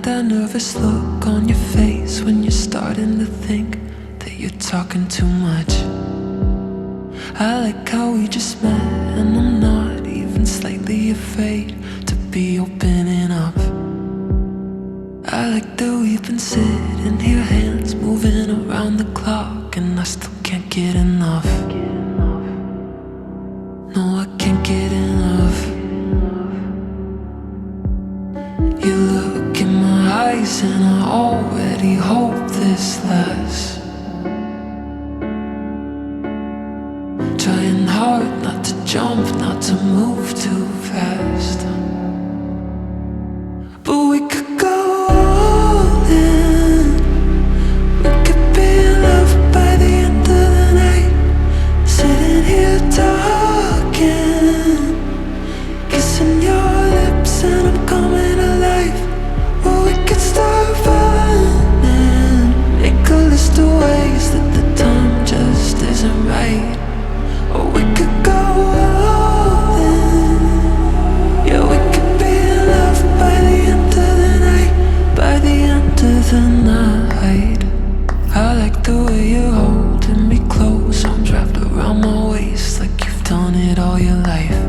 that nervous look on your face when you're starting to think that you're talking too much. I like how we just met, and I'm not even slightly afraid to be opening up. I like that we've been sitting here, hands moving around the clock, and I still can't get enough. No, I can't get enough. You look in my eyes and I already hope this lasts. Trying hard not to jump, not to move too fast. But we could go all in. We could be in love by the end of the night. Sitting here talking, kissing your lips and I'm coming alive. Or we could start running, make a list of ways that the time just isn't right. Or we could go all in. Yeah, we could be in love by the end of the night. By the end of the night. I like the way you're holding me close, arms wrapped around my waist like you've done it all your life.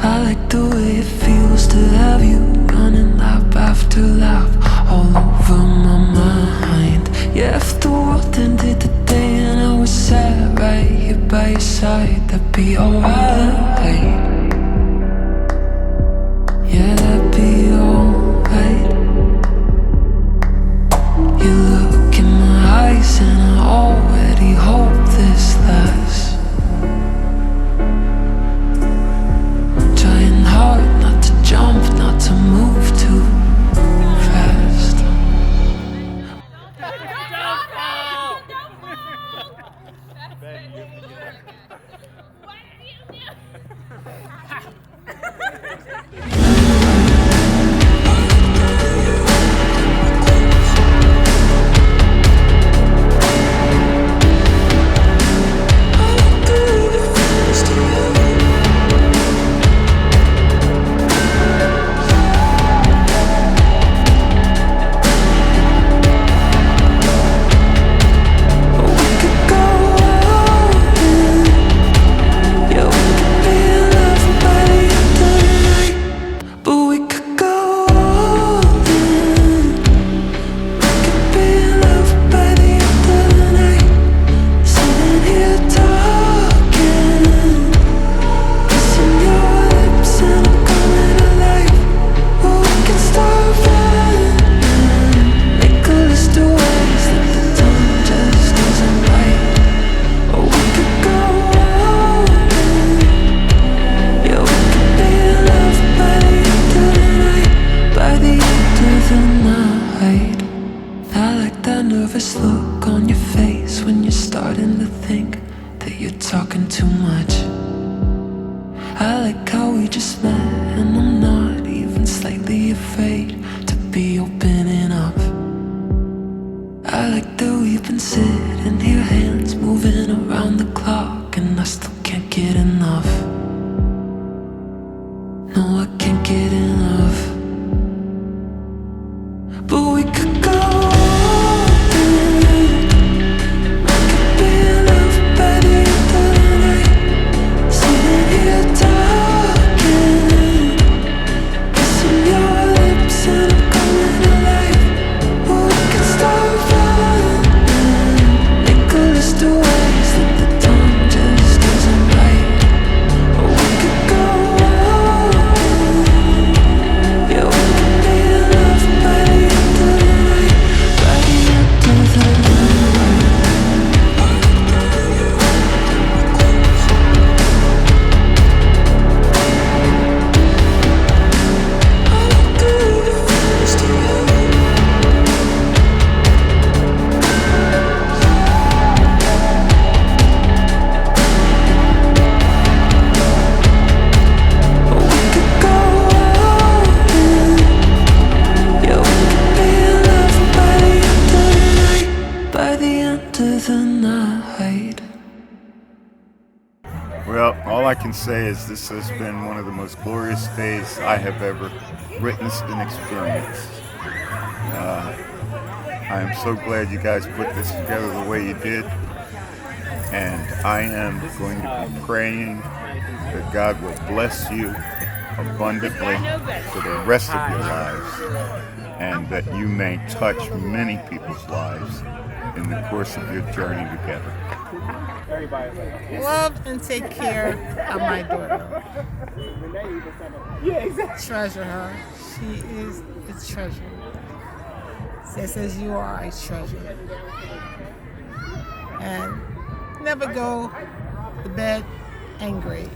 I like the way it feels to have you running lap after lap all over my mind. Yeah, if the world ended today and I was sat right here by your side, that'd be alright. Yeah, that'd be alright. You look in my eyes and I already hope this lasts. Trying hard not to jump, not to move too fast. Nervous look on your face when you're starting to think that you're talking too much. I like how we just met, and I'm not even slightly afraid to be opening up. I like that we've been sitting here, hands moving around the clock, and I still can't get enough. No, I can't get enough. But we could go. can say is this has been one of the most glorious days I have ever witnessed and experienced. I am so glad you guys put this together the way you did, and I am going to be praying that God will bless you abundantly for the rest of your lives, and that you may touch many people's lives in the course of your journey together. Love and take care of my daughter. Treasure her. She is a treasure. Just as you are a treasure. And never go to bed angry.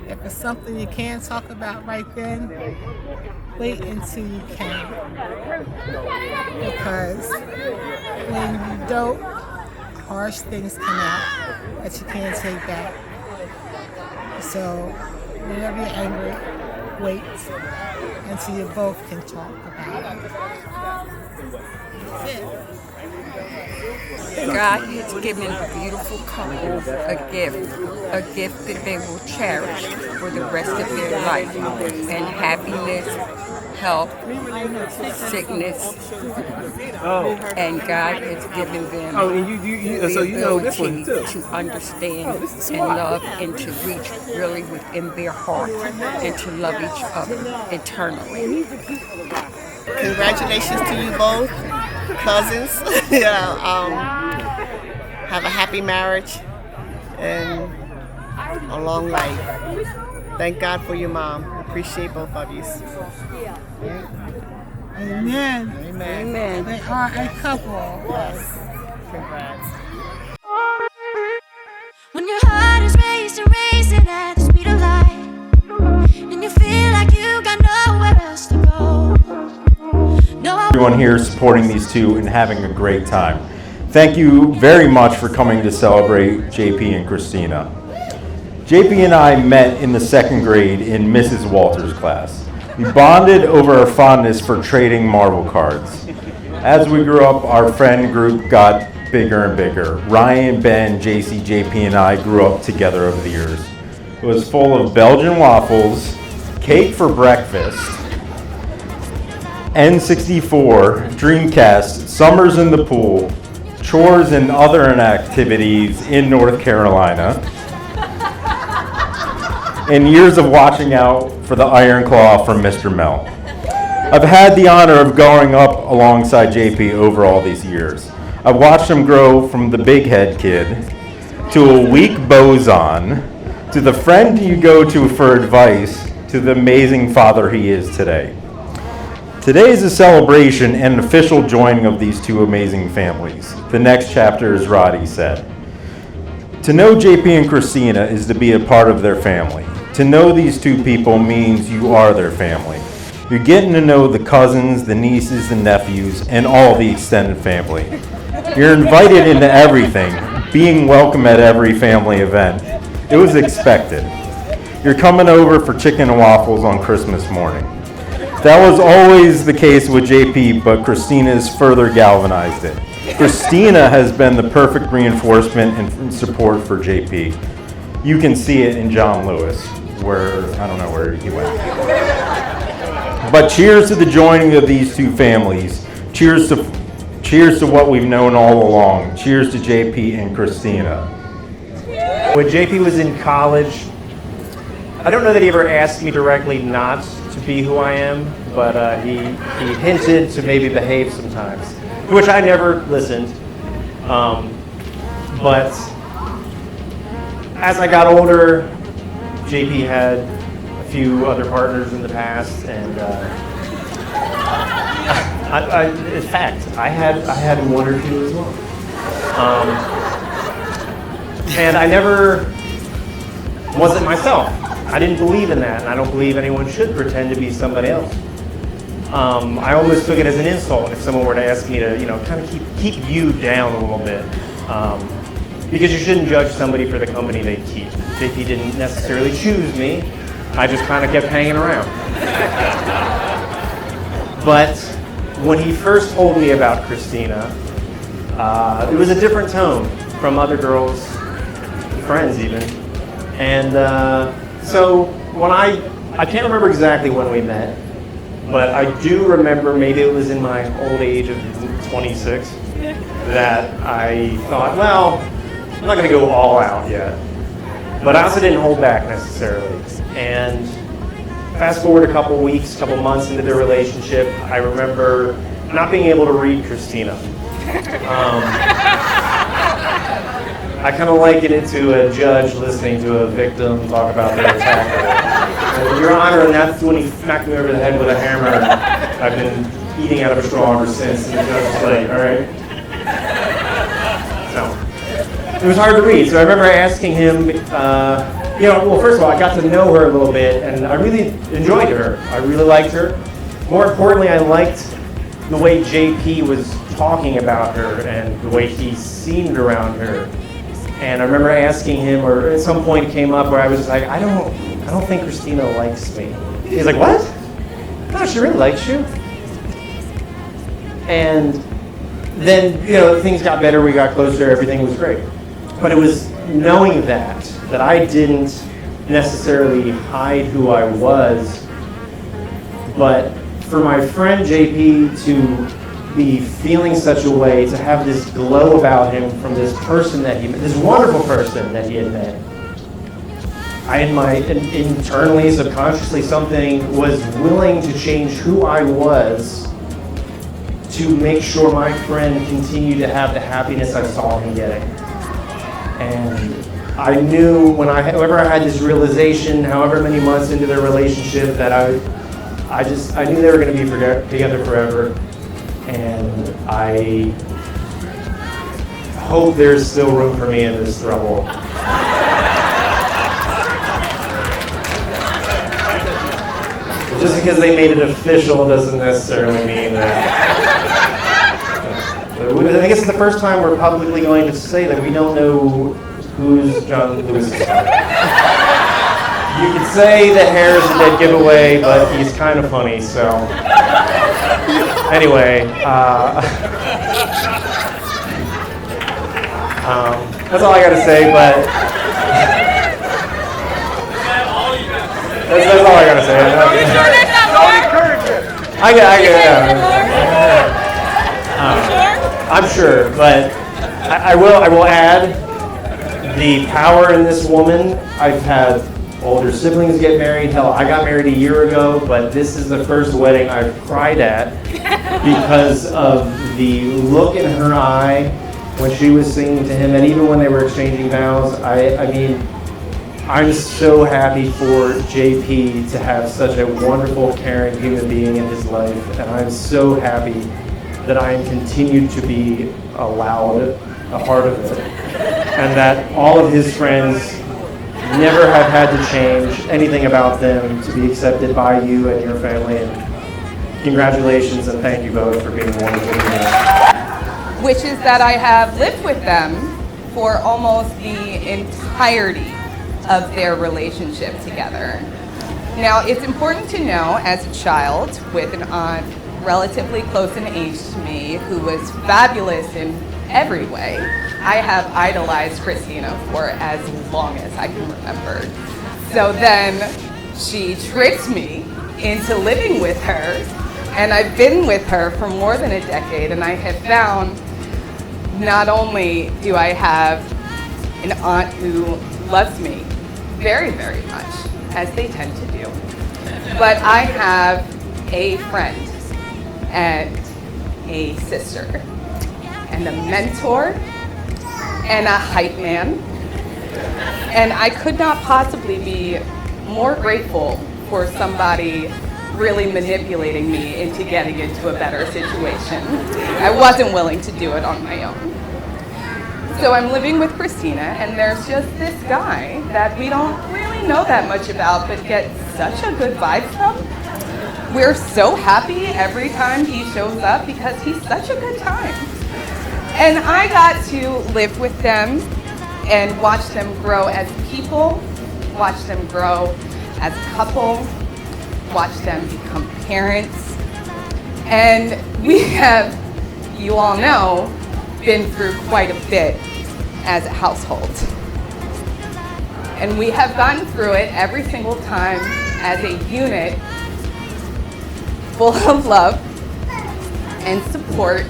If it's something you can't talk about right then, wait until you can. Because when you don't, harsh things come out that you can't take back. So whenever you're angry, wait until you both can talk about it. That's it. God has given a beautiful couple a gift that they will cherish for the rest of their life. And happiness, health, sickness, and God has given them the ability to understand and love and to reach really within their heart and to love each other eternally. Congratulations to you both, cousins. Have a happy marriage and a long life. Thank God for your mom. Appreciate both of you. Amen. Amen. Amen. They are a couple. Yes. Congrats. When your heart is racing at the speed of light, and you feel like you got nowhere else to go. Everyone here supporting these two and having a great time. Thank you very much for coming to celebrate JP and Christina. JP and I met in the 2nd grade in Mrs. Walters' class. We bonded over our fondness for trading marble cards. As we grew up, our friend group got bigger and bigger. Ryan, Ben, JC, JP, and I grew up together over the years. It was full of Belgian waffles, cake for breakfast, N64, Dreamcast, summers in the pool, chores and other activities in North Carolina, and years of watching out for the Iron Claw from Mr. Mel. I've had the honor of growing up alongside JP over all these years. I've watched him grow from the big head kid to a weak boson to the friend you go to for advice to the amazing father he is today. Today is a celebration and an official joining of these two amazing families. The next chapter, as Roddy said. To know JP and Christina is to be a part of their family. To know these two people means you are their family. You're getting to know the cousins, the nieces, the nephews, and all the extended family. You're invited into everything, being welcome at every family event. It was expected. You're coming over for chicken and waffles on Christmas morning. That was always the case with JP, but Christina's further galvanized it. Christina has been the perfect reinforcement and support for JP. You can see it in John Lewis, where, I don't know where he went. But cheers to the joining of these two families. Cheers to what we've known all along. Cheers to JP and Christina. When JP was in college, I don't know that he ever asked me directly not to be who I am, but he hinted to maybe behave sometimes, to which I never listened. But as I got older, JP had a few other partners in the past, and in fact, I had one or two as well. And I never wasn't myself. I didn't believe in that, and I don't believe anyone should pretend to be somebody else. I almost took it as an insult if someone were to ask me to, kind of keep you down a little bit, because you shouldn't judge somebody for the company they keep. JP didn't necessarily choose me. I just kind of kept hanging around. But when he first told me about Christina, it was a different tone from other girls, friends even. And so when I can't remember exactly when we met, but I do remember, maybe it was in my old age of 26, that I thought, well, I'm not going to go all out yet. But I also didn't hold back necessarily. And fast forward a couple weeks, couple months into their relationship, I remember not being able to read Christina. I kind of liken it to a judge listening to a victim talk about their attacker. Your Honor, and that's when he smacked me over the head with a hammer. I've been eating out of a straw ever since, and the judge was like, all right. So, it was hard to read, so I remember asking him, well, first of all, I got to know her a little bit, and I really enjoyed her. I really liked her. More importantly, I liked the way JP was talking about her and the way he seemed around her. And I remember asking him, or at some point it came up where I was just like, I don't think Christina likes me. He's like, what? No, she really likes you. And then, things got better, we got closer, everything was great. But it was knowing that I didn't necessarily hide who I was, but for my friend JP to be feeling such a way, to have this glow about him from this person that he met, this wonderful person that he had met. Internally, subconsciously, something was willing to change who I was to make sure my friend continued to have the happiness I saw him getting. And I knew whenever I had this realization, however many months into their relationship, that I knew they were going to be together forever. And I hope there's still room for me in this trouble. Just because they made it official doesn't necessarily mean that. I guess it's the first time we're publicly going to say that we don't know who's John Lewis's son. You could say that hair's a dead giveaway, but he's kind of funny, so. Anyway, that's all I got to say, but that's all I got to say. I'm sure, but I will add the power in this woman. I've had older siblings get married. Hell, I got married a year ago, but this is the first wedding I've cried at because of the look in her eye when she was singing to him, and even when they were exchanging vows. I mean, I'm so happy for JP to have such a wonderful, caring human being in his life, and I'm so happy that I am continued to be allowed a part of it, and that all of his friends never have had to change anything about them to be accepted by you and your family. And congratulations and thank you both for being wonderful people. Which is that I have lived with them for almost the entirety of their relationship together. Now, it's important to know, as a child with an aunt relatively close in age to me who was fabulous in every way, I have idolized Christina for as long as I can remember. So then she tricked me into living with her, and I've been with her for more than a decade, and I have found not only do I have an aunt who loves me very, very much, as they tend to do, but I have a friend and a sister and a mentor and a hype man, and I could not possibly be more grateful for somebody really manipulating me into getting into a better situation. I wasn't willing to do it on my own. So I'm living with Christina, and there's just this guy that we don't really know that much about, but get such a good vibe from. We're so happy every time he shows up because he's such a good time. And I got to live with them and watch them grow as people, watch them grow as a couple, watch them become parents. And we have, you all know, been through quite a bit as a household. And we have gone through it every single time as a unit, full of love and support.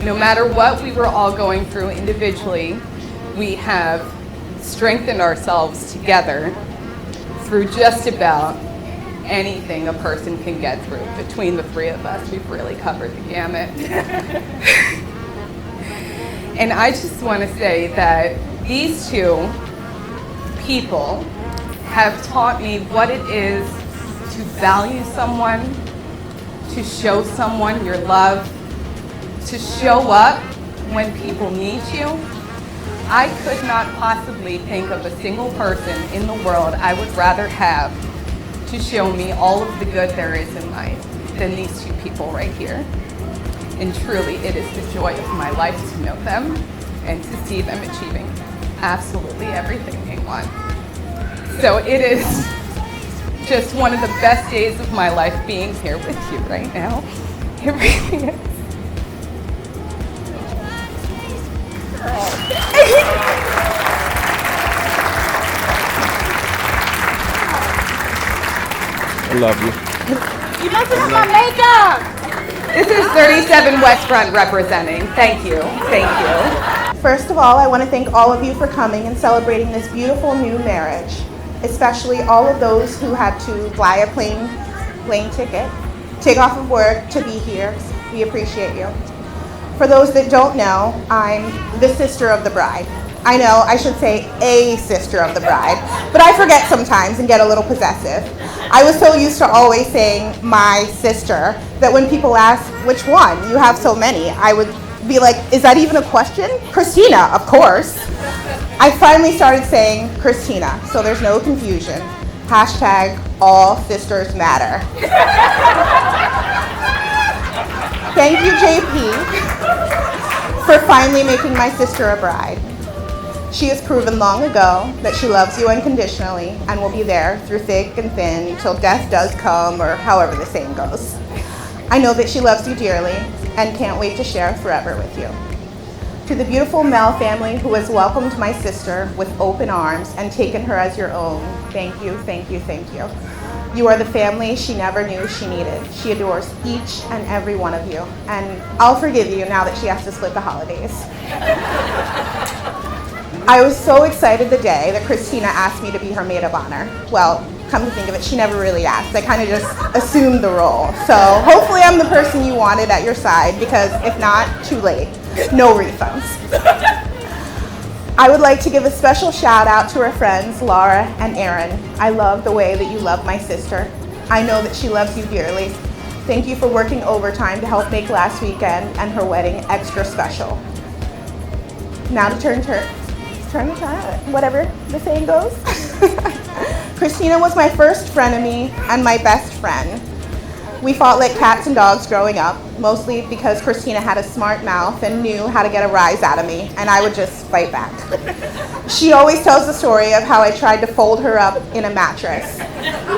No matter what we were all going through individually, we have strengthened ourselves together through just about anything a person can get through. Between the three of us, we've really covered the gamut. And I just want to say that these two people have taught me what it is to value someone, to show someone your love, to show up when people need you. I could not possibly think of a single person in the world I would rather have to show me all of the good there is in life than these two people right here. And truly, it is the joy of my life to know them and to see them achieving absolutely everything they want. So it is just one of the best days of my life being here with you right now. It really is. I love you. You must have my makeup! This is 37 West Front representing. Thank you. Thank you. First of all, I want to thank all of you for coming and celebrating this beautiful new marriage, especially all of those who had to buy a plane ticket, take off of work to be here. We appreciate you. For those that don't know, I'm the sister of the bride. I know I should say a sister of the bride, but I forget sometimes and get a little possessive. I was so used to always saying my sister that when people ask which one, you have so many, I would be like, is that even a question? Christina, of course. I finally started saying Christina, so there's no confusion. Hashtag all sisters matter. Thank you, JP, for finally making my sister a bride. She has proven long ago that she loves you unconditionally and will be there through thick and thin till death does come, or however the saying goes. I know that she loves you dearly and can't wait to share forever with you. To the beautiful Mel family who has welcomed my sister with open arms and taken her as your own, thank you, thank you, thank you. You are the family she never knew she needed. She adores each and every one of you, and I'll forgive you now that she has to split the holidays. I was so excited the day that Christina asked me to be her maid of honor. Well, come to think of it, she never really asked. I kind of just assumed the role. So hopefully I'm the person you wanted at your side, because if not, too late. No refunds. I would like to give a special shout out to her friends, Laura and Erin. I love the way that you love my sister. I know that she loves you dearly. Thank you for working overtime to help make last weekend and her wedding extra special. Now to turn whatever the saying goes. Christina was my first frenemy and my best friend. We fought like cats and dogs growing up, mostly because Christina had a smart mouth and knew how to get a rise out of me, and I would just fight back. She always tells the story of how I tried to fold her up in a mattress.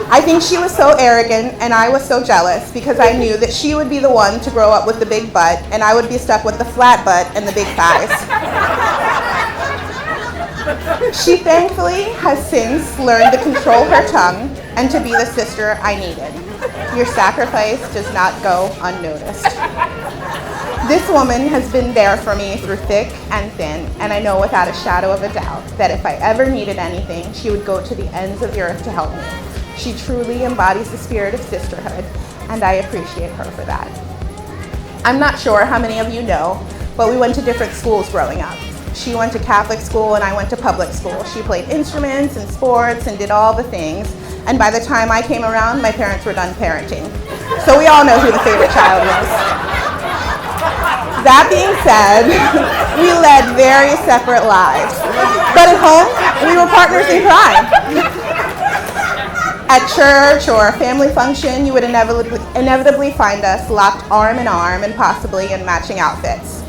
I think she was so arrogant and I was so jealous because I knew that she would be the one to grow up with the big butt and I would be stuck with the flat butt and the big thighs. She thankfully has since learned to control her tongue and to be the sister I needed. Your sacrifice does not go unnoticed. This woman has been there for me through thick and thin, and I know without a shadow of a doubt that if I ever needed anything, she would go to the ends of the earth to help me. She truly embodies the spirit of sisterhood, and I appreciate her for that. I'm not sure how many of you know, but we went to different schools growing up. She went to Catholic school and I went to public school. She played instruments and sports and did all the things. And by the time I came around, my parents were done parenting. So we all know who the favorite child was. That being said, we led very separate lives. But at home, we were partners in crime. At church or a family function, you would inevitably find us locked arm in arm and possibly in matching outfits.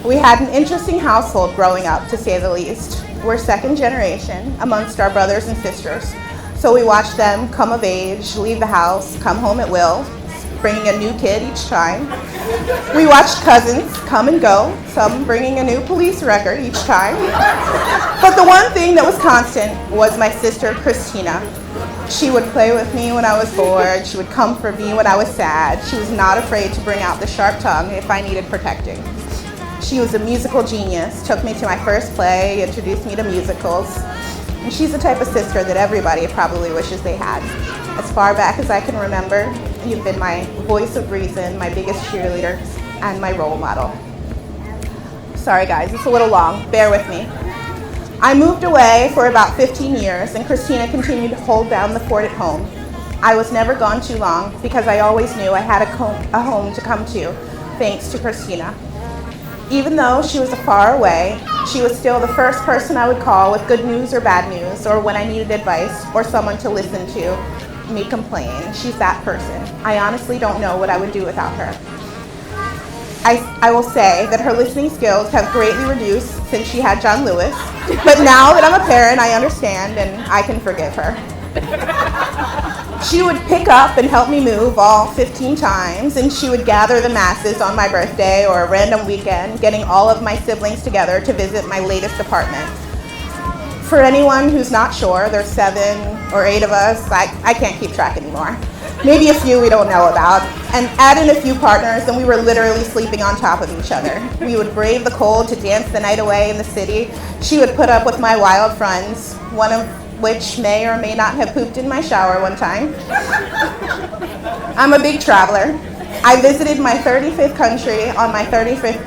We had an interesting household growing up, to say the least. We're second generation amongst our brothers and sisters. So we watched them come of age, leave the house, come home at will, bringing a new kid each time. We watched cousins come and go, some bringing a new police record each time. But the one thing that was constant was my sister, Christina. She would play with me when I was bored. She would comfort me when I was sad. She was not afraid to bring out the sharp tongue if I needed protecting. She was a musical genius, took me to my first play, introduced me to musicals. And she's the type of sister that everybody probably wishes they had. As far back as I can remember, you've been my voice of reason, my biggest cheerleader, and my role model. Sorry guys, it's a little long, bear with me. I moved away for about 15 years, and Christina continued to hold down the fort at home. I was never gone too long because I always knew I had a home to come to, thanks to Christina. Even though she was far away, she was still the first person I would call with good news or bad news, or when I needed advice or someone to listen to me complain. She's that person. I honestly don't know what I would do without her. I will say that her listening skills have greatly reduced since she had John Lewis, but now that I'm a parent, I understand and I can forgive her. She would pick up and help me move all 15 times, and she would gather the masses on my birthday or a random weekend, getting all of my siblings together to visit my latest apartment. For anyone who's not sure, there's 7 or 8 of us. I can't keep track anymore. Maybe a few we don't know about. And add in a few partners, and we were literally sleeping on top of each other. We would brave the cold to dance the night away in the city. She would put up with my wild friends, one of which may or may not have pooped in my shower one time. I'm a big traveler. I visited my 35th country on my 35th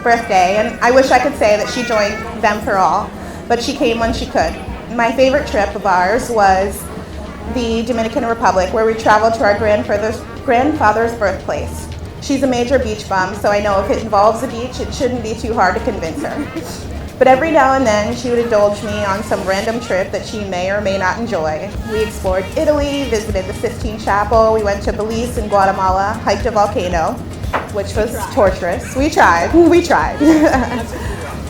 birthday, and I wish I could say that she joined them for all, but she came when she could. My favorite trip of ours was the Dominican Republic, where we traveled to our grandfather's birthplace. She's a major beach bum, so I know if it involves the beach, it shouldn't be too hard to convince her. But every now and then, she would indulge me on some random trip that she may or may not enjoy. We explored Italy, visited the Sistine Chapel, we went to Belize and Guatemala, hiked a volcano, which was torturous. We tried.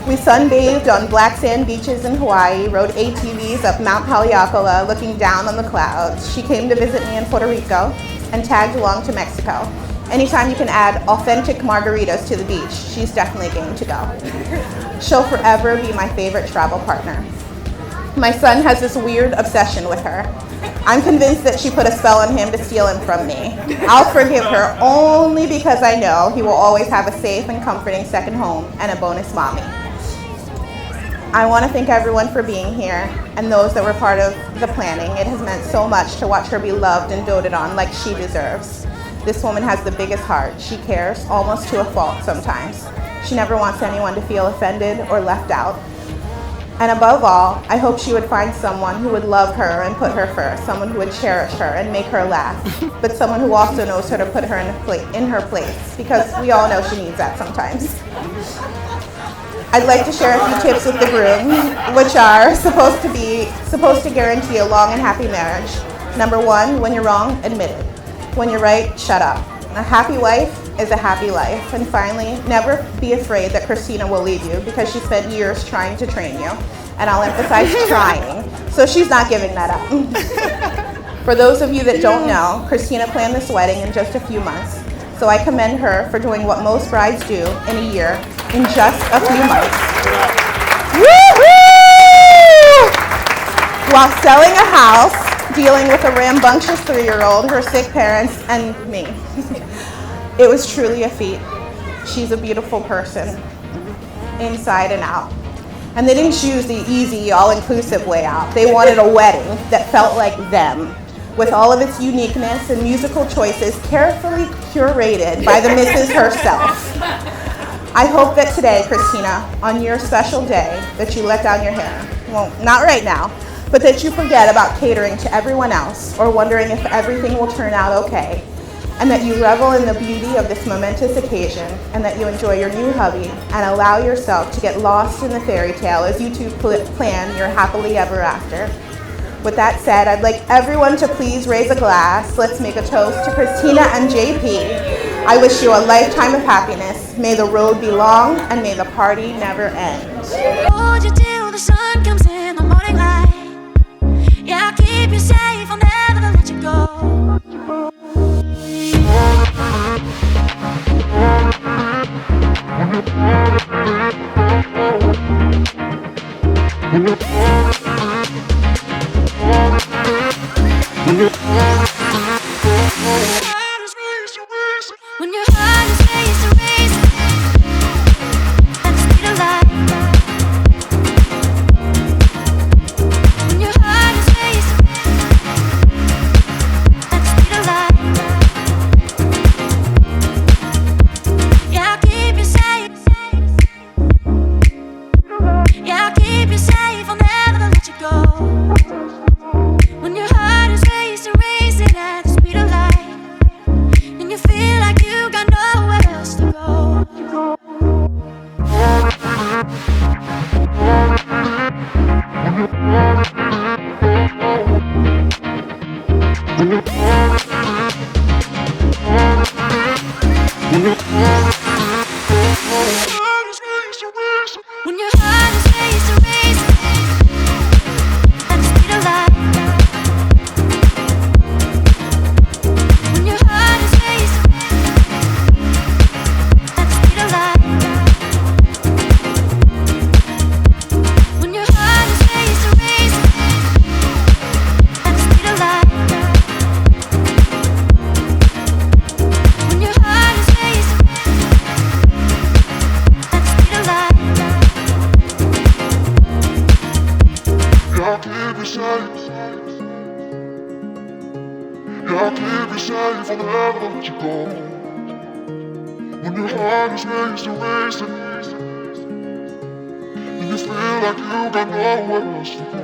We sunbathed on black sand beaches in Hawaii, rode ATVs up Mount Haleakala, looking down on the clouds. She came to visit me in Puerto Rico and tagged along to Mexico. Anytime you can add authentic margaritas to the beach, she's definitely game to go. She'll forever be my favorite travel partner. My son has this weird obsession with her. I'm convinced that she put a spell on him to steal him from me. I'll forgive her only because I know he will always have a safe and comforting second home and a bonus mommy. I want to thank everyone for being here and those that were part of the planning. It has meant so much to watch her be loved and doted on like she deserves. This woman has the biggest heart. She cares almost to a fault sometimes. She never wants anyone to feel offended or left out. And above all, I hope she would find someone who would love her and put her first, someone who would cherish her and make her laugh, but someone who also knows how to put her in her place, because we all know she needs that sometimes. I'd like to share a few tips with the groom, which are supposed to guarantee a long and happy marriage. Number 1, when you're wrong, admit it. When you're right, shut up. A happy wife is a happy life. And finally, never be afraid that Christina will leave you because she spent years trying to train you. And I'll emphasize trying. So she's not giving that up. For those of you that don't know, Christina planned this wedding in just a few months. So I commend her for doing what most brides do in a year in just a few months. Woo-hoo! While selling a house, dealing with a rambunctious 3-year-old, her sick parents, and me. It was truly a feat. She's a beautiful person, inside and out. And they didn't choose the easy, all-inclusive way out. They wanted a wedding that felt like them, with all of its uniqueness and musical choices carefully curated by the missus herself. I hope that today, Christina, on your special day, that you let down your hair. Well, not right now, but that you forget about catering to everyone else or wondering if everything will turn out okay, and that you revel in the beauty of this momentous occasion, and that you enjoy your new hubby and allow yourself to get lost in the fairy tale as you two plan your happily ever after. With that said, I'd like everyone to please raise a glass. Let's make a toast to Christina and JP. I wish you a lifetime of happiness. May the road be long and may the party never end. Hold you till the sun comes in the morning light. Yeah, I'll keep you safe, I'll never let you go. When your heart is raised to raise at the speed of light. When your heart is raised at the speed of light. Yeah, I'll keep you safe. Yeah, I'll keep you safe. I'll never let you go. When your heart is raised to raise it at the speed of light. And you feel like you got nowhere else to go. When your heart is raised to raise at the speed of light. When your heart is raised at the speed of light. When your heart is raised to raise at the speed of light. When your heart is raised at the speed of light. I'll keep you safe. I'll keep you safe. I'll never let you go. When your heart is raised to raise it, and you feel like you got nowhere else to go.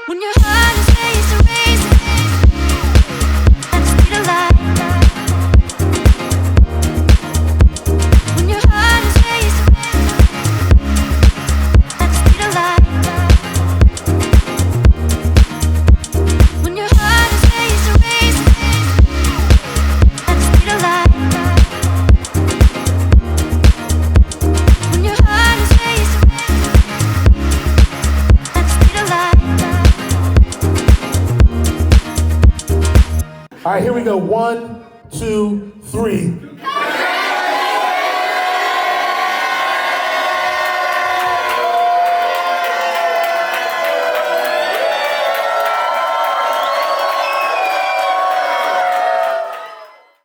When your heart is raised to raise at the speed of light. When your heart is raised at the speed of light. When your heart is raised to raise at the speed of light. When your heart is raised at the speed of light. All right, here we go. 1, 2, 3.